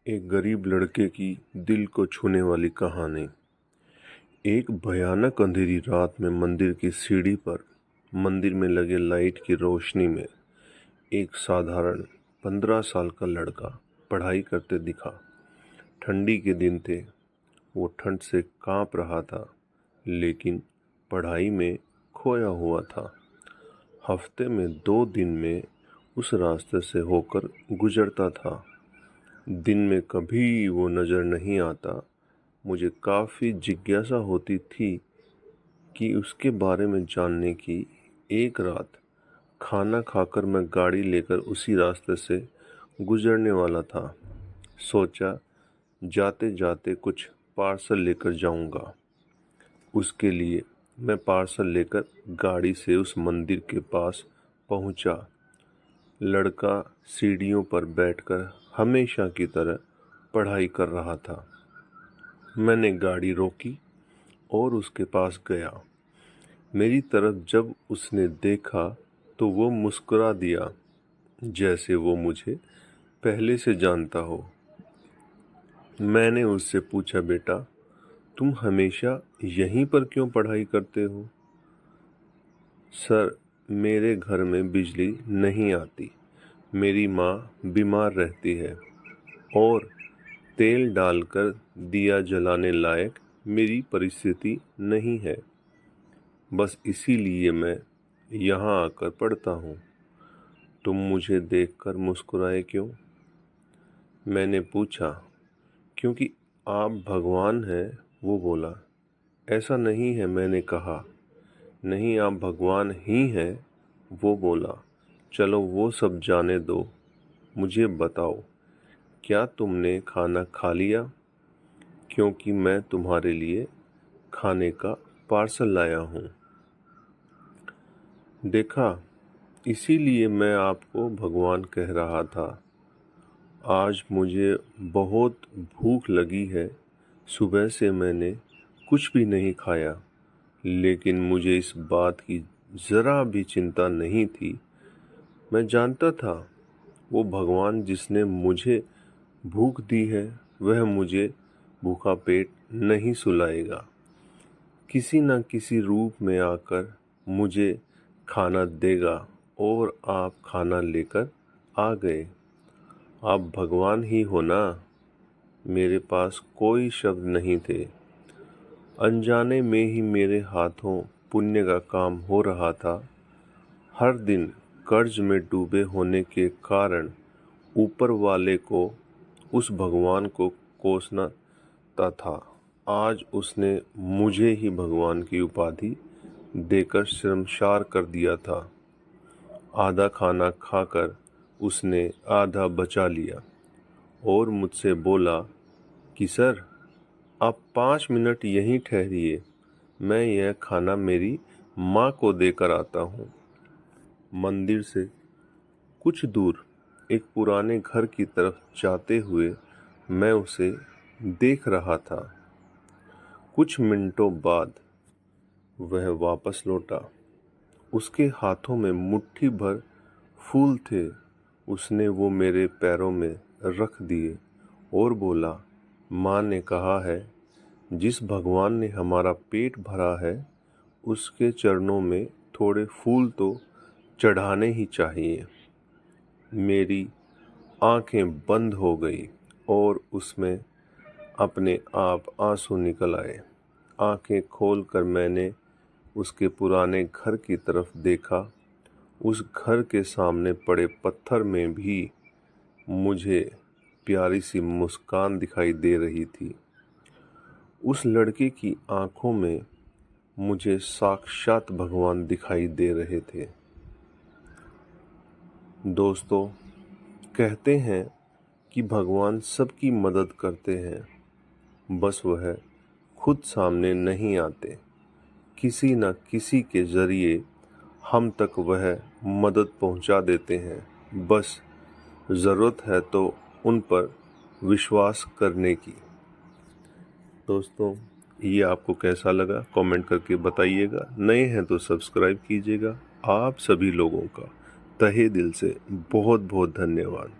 एक गरीब लड़के की दिल को छूने वाली कहानी। एक भयानक अंधेरी रात में मंदिर की सीढ़ी पर मंदिर में लगे लाइट की रोशनी में एक साधारण 15 साल का लड़का पढ़ाई करते दिखा। ठंडी के दिन थे, वो ठंड से कांप रहा था, लेकिन पढ़ाई में खोया हुआ था। हफ्ते में 2 दिन में उस रास्ते से होकर गुजरता था। दिन में कभी वो नज़र नहीं आता। मुझे काफ़ी जिज्ञासा होती थी कि उसके बारे में जानने की। एक रात खाना खाकर मैं गाड़ी लेकर उसी रास्ते से गुजरने वाला था। सोचा जाते जाते कुछ पार्सल लेकर जाऊंगा। उसके लिए मैं पार्सल लेकर गाड़ी से उस मंदिर के पास पहुंचा। लड़का सीढ़ियों पर बैठकर हमेशा की तरह पढ़ाई कर रहा था। मैंने गाड़ी रोकी और उसके पास गया। मेरी तरफ जब उसने देखा तो वो मुस्कुरा दिया, जैसे वो मुझे पहले से जानता हो। मैंने उससे पूछा, बेटा, तुम हमेशा यहीं पर क्यों पढ़ाई करते हो? सर, मेरे घर में बिजली नहीं आती, मेरी माँ बीमार रहती है और तेल डालकर दिया जलाने लायक मेरी परिस्थिति नहीं है। बस इसीलिए मैं यहाँ आकर पढ़ता हूँ। तुम मुझे देखकर मुस्कुराए क्यों? मैंने पूछा। क्योंकि आप भगवान हैं, वो बोला। ऐसा नहीं है, मैंने कहा। नहीं, आप भगवान ही हैं, वो बोला। चलो वो सब जाने दो, मुझे बताओ, क्या तुमने खाना खा लिया? क्योंकि मैं तुम्हारे लिए खाने का पार्सल लाया हूँ। देखा, इसीलिए मैं आपको भगवान कह रहा था। आज मुझे बहुत भूख लगी है। सुबह से मैंने कुछ भी नहीं खाया, लेकिन मुझे इस बात की ज़रा भी चिंता नहीं थी। मैं जानता था वो भगवान जिसने मुझे भूख दी है, वह मुझे भूखा पेट नहीं सुलाएगा। किसी न किसी रूप में आकर मुझे खाना देगा और आप खाना लेकर आ गए। आप भगवान ही हो ना? मेरे पास कोई शब्द नहीं थे। अनजाने में ही मेरे हाथों पुण्य का काम हो रहा था। हर दिन कर्ज में डूबे होने के कारण ऊपर वाले को, उस भगवान को कोसना था। आज उसने मुझे ही भगवान की उपाधि देकर शर्मसार कर दिया था। आधा खाना खाकर उसने आधा बचा लिया और मुझसे बोला कि सर, आप 5 मिनट यहीं ठहरिए, मैं यह खाना मेरी माँ को देकर आता हूँ। मंदिर से कुछ दूर एक पुराने घर की तरफ जाते हुए मैं उसे देख रहा था। कुछ मिनटों बाद वह वापस लौटा। उसके हाथों में मुट्ठी भर फूल थे। उसने वो मेरे पैरों में रख दिए और बोला, माँ ने कहा है, जिस भगवान ने हमारा पेट भरा है, उसके चरणों में थोड़े फूल तो चढ़ाने ही चाहिए। मेरी आंखें बंद हो गई और उसमें अपने आप आंसू निकल आए। आंखें खोलकर मैंने उसके पुराने घर की तरफ देखा। उस घर के सामने पड़े पत्थर में भी मुझे प्यारी सी मुस्कान दिखाई दे रही थी। उस लड़के की आंखों में मुझे साक्षात भगवान दिखाई दे रहे थे। दोस्तों, कहते हैं कि भगवान सबकी मदद करते हैं, बस वह खुद सामने नहीं आते। किसी न किसी के ज़रिए हम तक वह मदद पहुंचा देते हैं। बस ज़रूरत है तो उन पर विश्वास करने की। दोस्तों, ये आपको कैसा लगा कमेंट करके बताइएगा। नए हैं तो सब्सक्राइब कीजिएगा। आप सभी लोगों का तहे दिल से बहुत बहुत धन्यवाद।